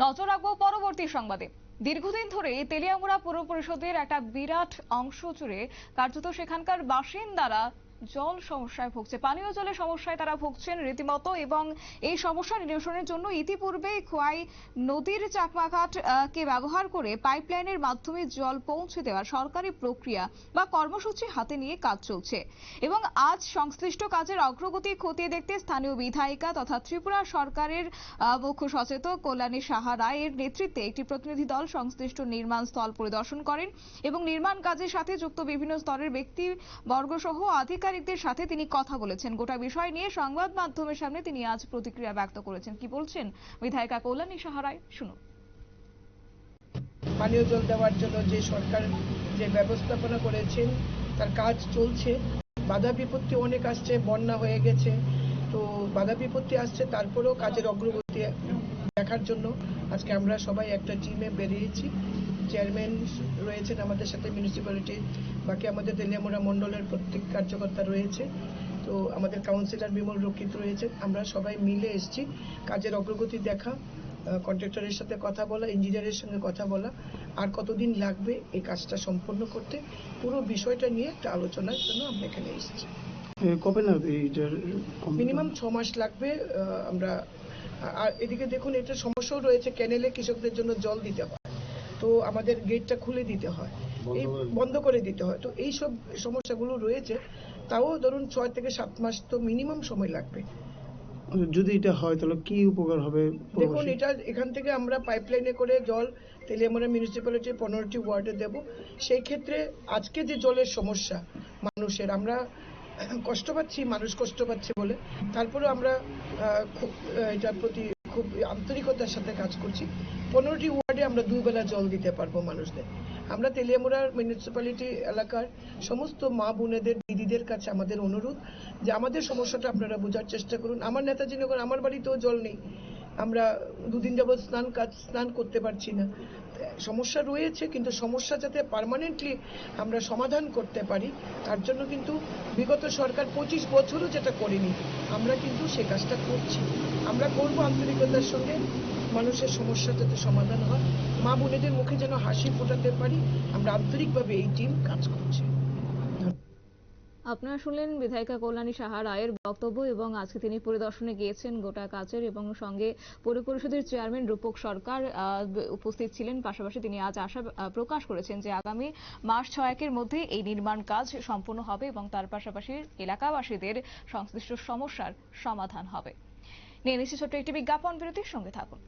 নজর রাখবো পরবর্তী সংবাদে। দীর্ঘদিন ধরে তেলিয়ামুড়া পৌর পরিষদের একটা বিরাট অংশ জুড়ে কার্যত সেখানকার বাসিন্দারা জল সমস্যায় ভুগছে, পানীয় জলের সমস্যায় তারা ভুগছেন রীতিমতো। এবং এই সমস্যা নিরসনের জন্য ইতিপূর্বে খোয়াই নদীর চাকমাঘাট কে ব্যবহার করে পাইপলাইনের মাধ্যমে জল পৌঁছে দেওয়ার সরকারি প্রক্রিয়া বা কর্মসূচি হাতে নিয়ে কাজ চলছে। এবং আজ সংশ্লিষ্ট কাজের অগ্রগতি খতিয়ে দেখতে স্থানীয় বিধায়িকা তথা ত্রিপুরা সরকারের মুখ্য সচেতক কল্যাণী সাহা রায়ের নেতৃত্বে একটি প্রতিনিধি দল সংশ্লিষ্ট নির্মাণ স্থল পরিদর্শন করেন এবং নির্মাণ কাজের সাথে যুক্ত বিভিন্ন স্তরের ব্যক্তিবর্গ সহ আধিকারিকদের সাথে তিনি কথা বলেছেন। গোটা বিষয় নিয়ে সংবাদ মাধ্যমের সামনে তিনি আজ প্রতিক্রিয়া ব্যক্ত করেছেন। কি বলছেন বিধায়িকা কল্যাণী সাহা রায়, শুনুন। পানীয় জল দেওয়ার জন্য যে সরকার যে ব্যবস্থাপনা করেছেন তার কাজ চলছে। বাধা বিপত্তি অনেক আসছে, বন্যা হয়ে গেছে, তো বাধা বিপত্তি আসছে, তারপরেও কাজের অগ্রগতি দেখার জন্য আজকে আমরা সবাই একটা টিমে বেরিয়েছি। চেয়ারম্যান রয়েছেন আমাদের সাথে, মিউনিসিপ্যালিটি, বাকি আমাদের তেলিয়ামুড়া মণ্ডলের প্রত্যেক কার্যকর্তা রয়েছে, তো আমাদের কাউন্সিলর বিমল রক্ষিত রয়েছে। আমরা সবাই মিলে এসেছি কাজের অগ্রগতি দেখা, কন্ট্রাক্টরের সাথে কথা বলা, ইঞ্জিনিয়ারের সঙ্গে কথা বলা, আর কতদিন লাগবে এই কাজটা সম্পন্ন করতে, পুরো বিষয়টা নিয়ে একটা আলোচনার জন্য আমরা এখানে এসেছি। কবে লাগবে? মিনিমাম 6 মাস লাগবে। আমরা আর এদিকে দেখুন, এটা সমস্যাও রয়েছে, ক্যানেলে কৃষকদের জন্য জল দিতে হয়, তো আমাদের গেটটা খুলে দিতে হয়, এই বন্ধ করে দিতে হয়, তো এই সব সমস্যাগুলো রয়েছে। তাও ধরুন 6 থেকে 7 মাস তো মিনিমাম সময় লাগবে। যদি এটা হয় তাহলে কি উপকার হবে? দেখুন, এটা এখান থেকে আমরা পাইপলাইনে করে জল তেলিয়ামুড়া মিউনিসিপ্যালিটির 15টি ওয়ার্ডে দেব। সেই ক্ষেত্রে আজকে যে জলের সমস্যা মানুষের, আমরা কষ্ট পাচ্ছি, মানুষ কষ্ট পাচ্ছে বলে, তারপরেও আমরা এটার প্রতি খুব আন্তরিকতার সাথে কাজ করছি। 15টি ওয়ার্ডে আমরা 2 বেলা জল দিতে পারবো মানুষদের। আমরা তেলিয়ামুড়ার মিউনিসিপ্যালিটি এলাকার সমস্ত মা বোনেদের, দিদিদের কাছে আমাদের অনুরোধ যে আমাদের সমস্যাটা আপনারা বোঝার চেষ্টা করুন। আমার নেতাজি নগর, আমার বাড়িতেও জল নেই, আমরা 2 দিন যাবৎ স্নান করতে পারছি না। সমস্যা রয়েছে, কিন্তু সমস্যা যাতে পার্মানেন্টলি আমরা সমাধান করতে পারি, তার জন্য কিন্তু বিগত সরকার 25 বছরও যেটা করেনি, আমরা কিন্তু সে কাজটা করছি। আমরা করব আন্তরিকতার সঙ্গে, মানুষের সমস্যা যাতে সমাধান হয়, মা বোনেদের মুখে যেন হাসি ফোটাতে পারি, আমরা আন্তরিকভাবে এই টিম কাজ করছে। আপনারা শুনলেন বিধায়িকা কল্যাণী সাহা রায়ের বক্তব্য। এবং আজকে তিনি পরিদর্শনে গিয়েছেন গোটা কাজের, এবং সঙ্গে পৌর পরিষদের চেয়ারম্যান রূপক সরকার উপস্থিত ছিলেন। পাশাপাশি তিনি আজ আশা প্রকাশ করেছেন যে আগামী মাস 6-এর মধ্যে এই নির্মাণ কাজ সম্পূর্ণ হবে এবং তার পাশাপাশি এলাকাবাসীদের সংশ্লিষ্ট সমস্যার সমাধান হবে। নিয়ে নিচ্ছি ছোট্ট একটি বিজ্ঞাপন বিরতির, সঙ্গে থাকুন।